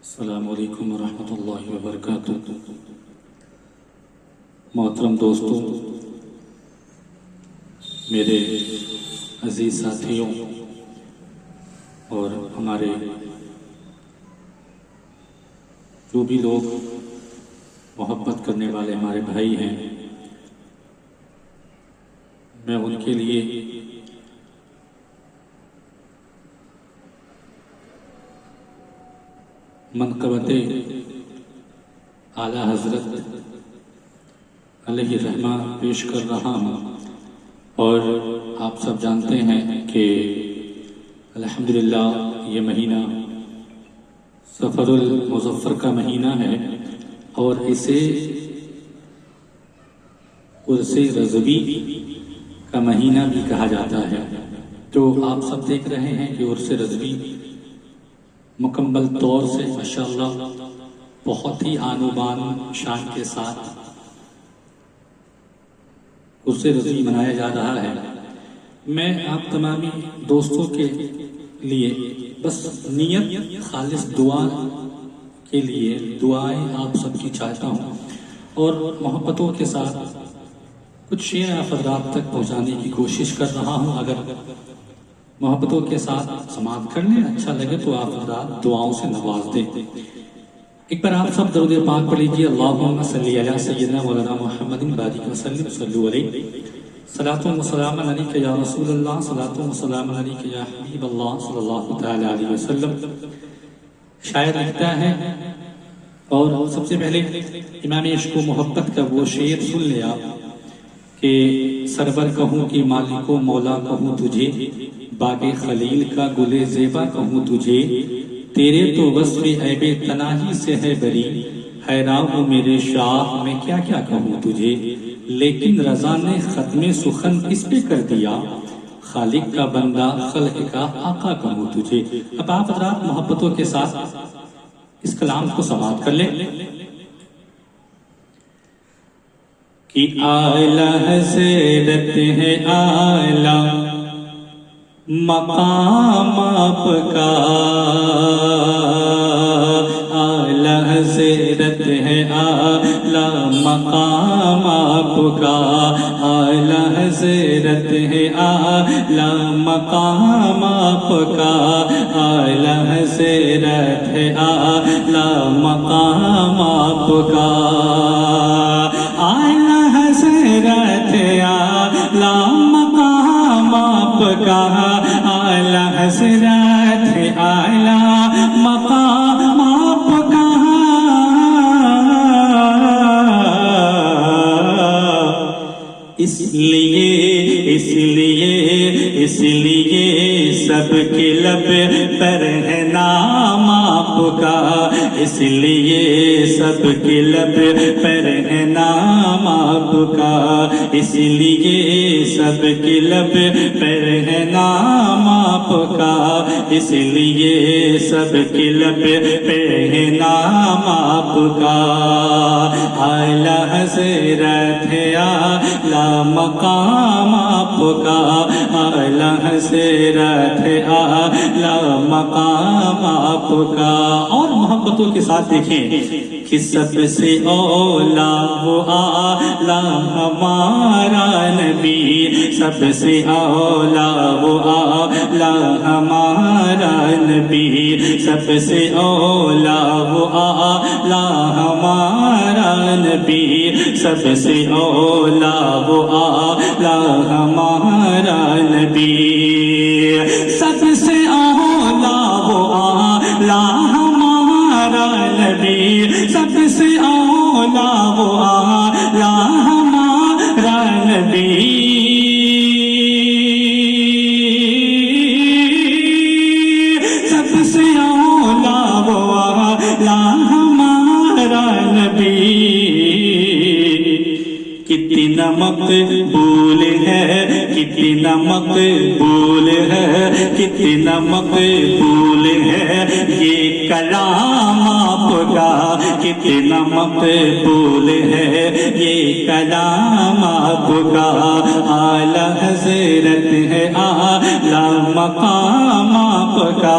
السلام علیکم ورحمۃ اللہ وبرکاتہ۔ محترم دوستوں، میرے عزیز ساتھیوں اور ہمارے جو بھی لوگ محبت کرنے والے ہمارے بھائی ہیں، میں ان کے لیے منقبت اعلیٰ حضرت علیہ رحمہ پیش کر رہا ہوں، اور آپ سب جانتے ہیں کہ الحمدللہ یہ مہینہ سفر المظفر کا مہینہ ہے، اور اسے عرس رضوی کا مہینہ بھی کہا جاتا ہے۔ تو آپ سب دیکھ رہے ہیں کہ عرس رضوی مکمل طور سے ماشاءاللہ بہت ہی آن و بان شان کے ساتھ عرس رضوی منایا جا رہا ہے۔ میں آپ تمامی دوستوں کے لیے بس نیت خالص دعا کے لیے دعائیں آپ سب کی چاہتا ہوں، اور محبتوں کے ساتھ کچھ شیئر آپ حضرات تک پہنچانے کی کوشش کر رہا ہوں۔ اگر محبتوں کے ساتھ سماعت کر لیں، اچھا لگے تو آپ حضرات دعاؤں سے نواز دیں۔ ایک بار آپ سب درود پاک پڑھ لیجیے، اللہم صلی علی سیدنا مولانا محمد بارک وسلم، صلو علیہ، صلاۃ و سلام علیک یا رسول اللہ، صلاۃ و سلام علیک یا حبیب اللہ صلی اللہ تعالی علیہ وسلم۔ شاعر لکھتا ہے، اور سب سے پہلے امام عشق و محبت کا وہ شعر سن لے آپ کہ سرور کہوں کہ مالک و مولا کہوں تجھے، باغ خلیل کا گل زیبا کہوں تجھے، تیرے تو وصف عیب تناہی سے ہے بری، حیران ہوں میرے شاہ میں کیا کیا کہوں تجھے، لیکن رضا نے ختم سخن کس پہ کر دیا، خالق کا بندہ خلق کا آقا کہوں تجھے۔ اب آپ حضرات محبتوں کے ساتھ اس کلام کو سماعت کر لیں کہ اعلیٰ حضرت ہے اعلیٰ مقام آپ کا، اعلیٰ حضرت ہے اعلیٰ مقام آپ کا، اعلیٰ حضرت ہے اعلیٰ مقام آپ کا، اعلیٰ حضرت ہے اعلیٰ مقام آپ کا، اعلیٰ حضرت ہے اعلیٰ مقام آپ کا، اعلیٰ حضرت ہے اعلیٰ مقام آپ کا، اس لیے سب کے لب پر ہے نام آپ کا، اس لیے سب کے لب پر ہے نام آپ کا، اس لیے سب کے لب پر ہے نام آپ کا، اس لیے سب کے لب پر ہے نام آپ کا، اعلیٰ حضرت ہے اعلیٰ مقام آپ کا، اعلیٰ حضرت ہے اعلیٰ مقام آپ کا۔ اور محبتوں کے ساتھ دیکھیں کہ سب سے اولا وہ اعلیٰ ہمارا نبی، سب سے اولا وہ اعلیٰ ہمارا نبی، سب سے اولا وہ اعلیٰ ہمارا نبی، سب سے اولا وہ اعلیٰ ہمارا نبی، سب سے اولا وہ اعلیٰ ہمارا نبی، سب سے اولا وہ اعلیٰ ہمارا نبی، سب سے اولا وہ اعلیٰ ہمارا نبی، کتنا مقبول ہے، کتنا مقبول ہے، کتنا مقبول ہے یہ کلام آپ کا، کتنا مقبول ہے یہ کلام آپ کا، اعلیٰ حضرت ہے اعلیٰ مقام آپ کا،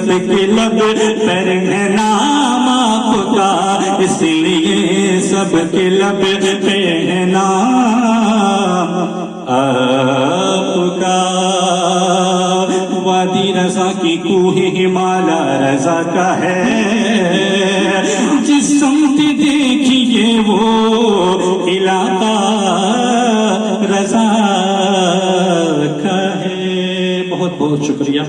سب کے لب پر ہے نام آپ کا، اس لیے سب کے لب پہ ہے نام آپ کا۔ وادی رضا کی کوہ ہمالا رضا کا ہے، جس سمت دیکھیے وہ علاقہ رضا کا ہے۔ بہت بہت شکریہ۔